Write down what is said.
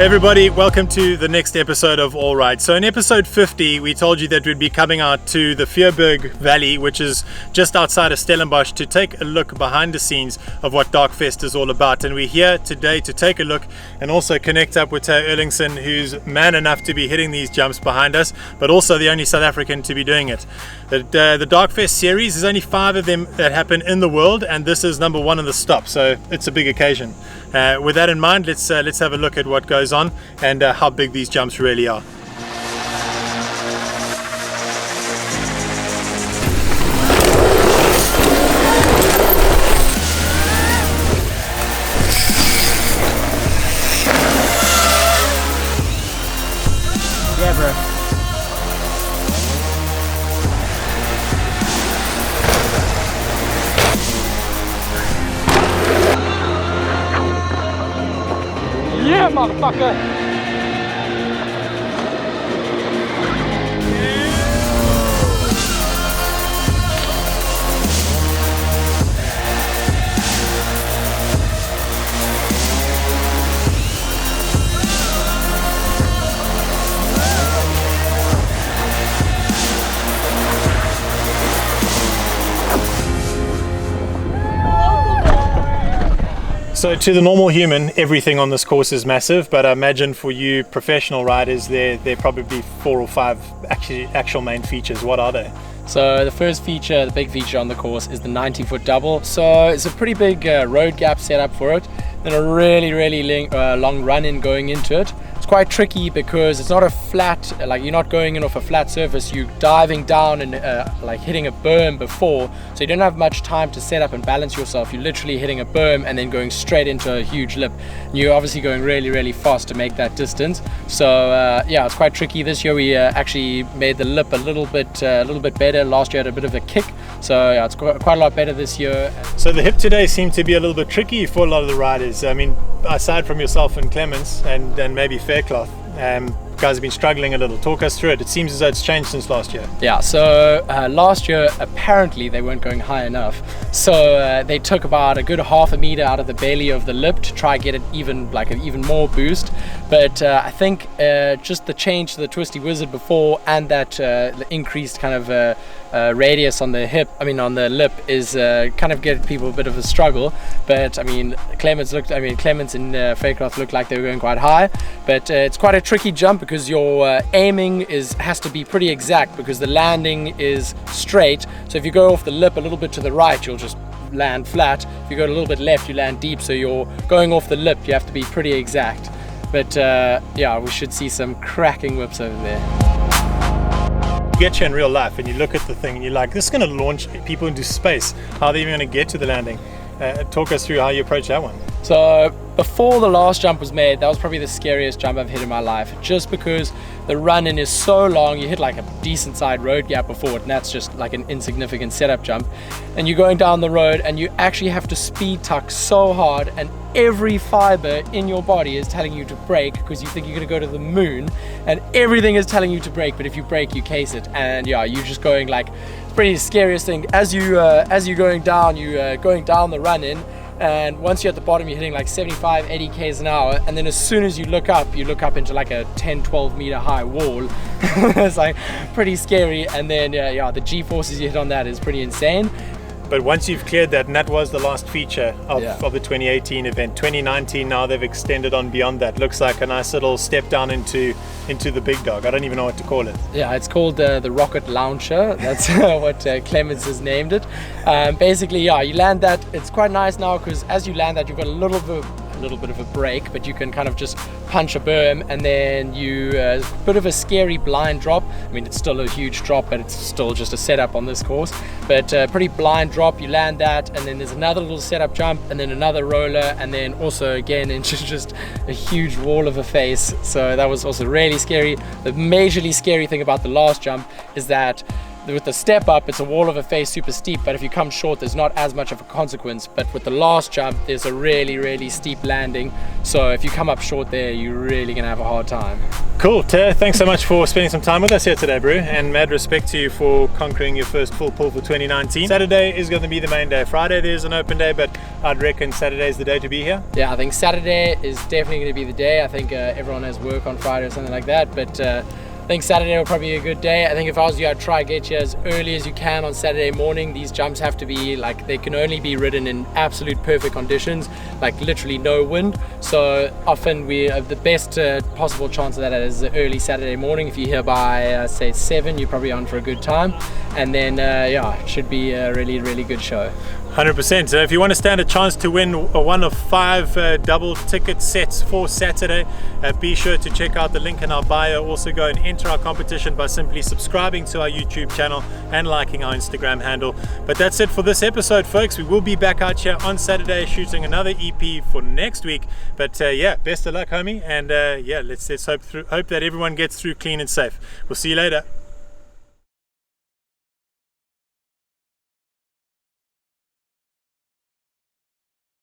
Hey everybody, welcome to the next episode of All Right. So in episode 50, we told you that we'd be coming out to the Vierberg Valley, which is just outside of Stellenbosch, to take a look behind the scenes of what DarkFEST is all about. And we're here today to take a look and also connect up with Theo Erlangsen, who's man enough to be hitting these jumps behind us, but also the only South African to be doing it. The DarkFEST series, there's only 5 of them that happen in the world, and this is number 1 on the stop, so it's a big occasion. With that in mind, let's have a look at what goes on and how big these jumps really are. Yeah, bro. Yeah, motherfucker! So to the normal human, everything on this course is massive, but I imagine for you professional riders, there probably 4 or 5 actual main features. What are they? So the first feature, the big feature on the course, is the 90-foot double. So it's a pretty big road gap setup for it, then a really long run-in going into it. It's quite tricky because it's not a flat, like you're not going in off a flat surface, you're diving down and like hitting a berm before, so you don't have much time to set up and balance yourself. You're literally hitting a berm and then going straight into a huge lip. And you're obviously going really fast to make that distance. So yeah, it's quite tricky. This year we actually made the lip a little bit better. Last year had a bit of a kick, so yeah, it's quite a lot better this year. So the hip today seemed to be a little bit tricky for a lot of the riders. I mean, aside from yourself and Clemens and maybe Faircloth, guys have been struggling a little. Talk us through it. It seems as though it's changed since last year. Yeah, so last year apparently they weren't going high enough, so they took about a good ½ meter out of the belly of the lip to try get it even more boost. But I think just the change to the Twisty Wizard before and that the increased kind of radius on the lip is kind of getting people a bit of a struggle. But I mean, Clemens and Faircloth looked like they were going quite high, but it's quite a tricky jump because your aiming has to be pretty exact because the landing is straight. So if you go off the lip a little bit to the right, you'll just land flat. If you go a little bit left, you land deep. So you're going off the lip, you have to be pretty exact. But yeah, we should see some cracking whips over there. You get you in real life and you look at the thing and you're like, this is going to launch people into space. How are they even going to get to the landing? Talk us through how you approach that one. So before the last jump was made, that was probably the scariest jump I've hit in my life, just because the run-in is so long. You hit like a decent sized road gap before it, and that's just like an insignificant setup jump, and you're going down the road and you actually have to speed tuck so hard, and every fiber in your body is telling you to brake because you think you're going to go to the moon, and everything is telling you to brake, but if you brake you case it. And yeah, you're just going like, it's pretty scariest thing as you're going down the run-in. And once you're at the bottom, you're hitting like 75-80 k's an hour, and then as soon as you look up into like a 10-12 meter high wall. It's like pretty scary. And then yeah, the G-forces you hit on that is pretty insane. But once you've cleared that, and that was the last feature of the 2018 event. 2019, now they've extended on beyond that. Looks like a nice little step down into the big dog. I don't even know what to call it. Yeah, it's called the rocket launcher. That's what Clemens has named it. Basically, yeah, you land that. It's quite nice now because as you land that, you've got a little bit of a break, but you can kind of just punch a berm, and then a bit of a scary blind drop. I mean, it's still a huge drop, but it's still just a setup on this course, but pretty blind drop. You land that, and then there's another little setup jump, and then another roller, and then also again into just a huge wall of a face. So that was also really scary. The majorly scary thing about the last jump is that with the step up, it's a wall of a face, super steep, but if you come short, there's not as much of a consequence. But with the last jump, there's a really steep landing, so if you come up short there, you're really gonna have a hard time. Cool. Thanks so much for spending some time with us here today, bro, and mad respect to you for conquering your first full pull for 2019. Saturday is going to be the main day. Friday there's an open day, but I'd reckon Saturday is the day to be here. Yeah, I think Saturday is definitely going to be the day. I think everyone has work on Friday or something like that, but I think Saturday will probably be a good day. I think if I was you, I'd try to get you as early as you can on Saturday morning. These jumps have to be like, they can only be ridden in absolute perfect conditions, like literally no wind. So often we have the best possible chance of that is early Saturday morning. If you're here by say 7, you're probably on for a good time. And then yeah, it should be a really, really good show. 100%. So if you want to stand a chance to win one of 5 double ticket sets for Saturday, be sure to check out the link in our bio. Also go and enter our competition by simply subscribing to our YouTube channel and liking our Instagram handle. But that's it for this episode, folks. We will be back out here on Saturday shooting another EP for next week. But yeah, best of luck, homie. And yeah, let's hope that everyone gets through clean and safe. We'll see you later.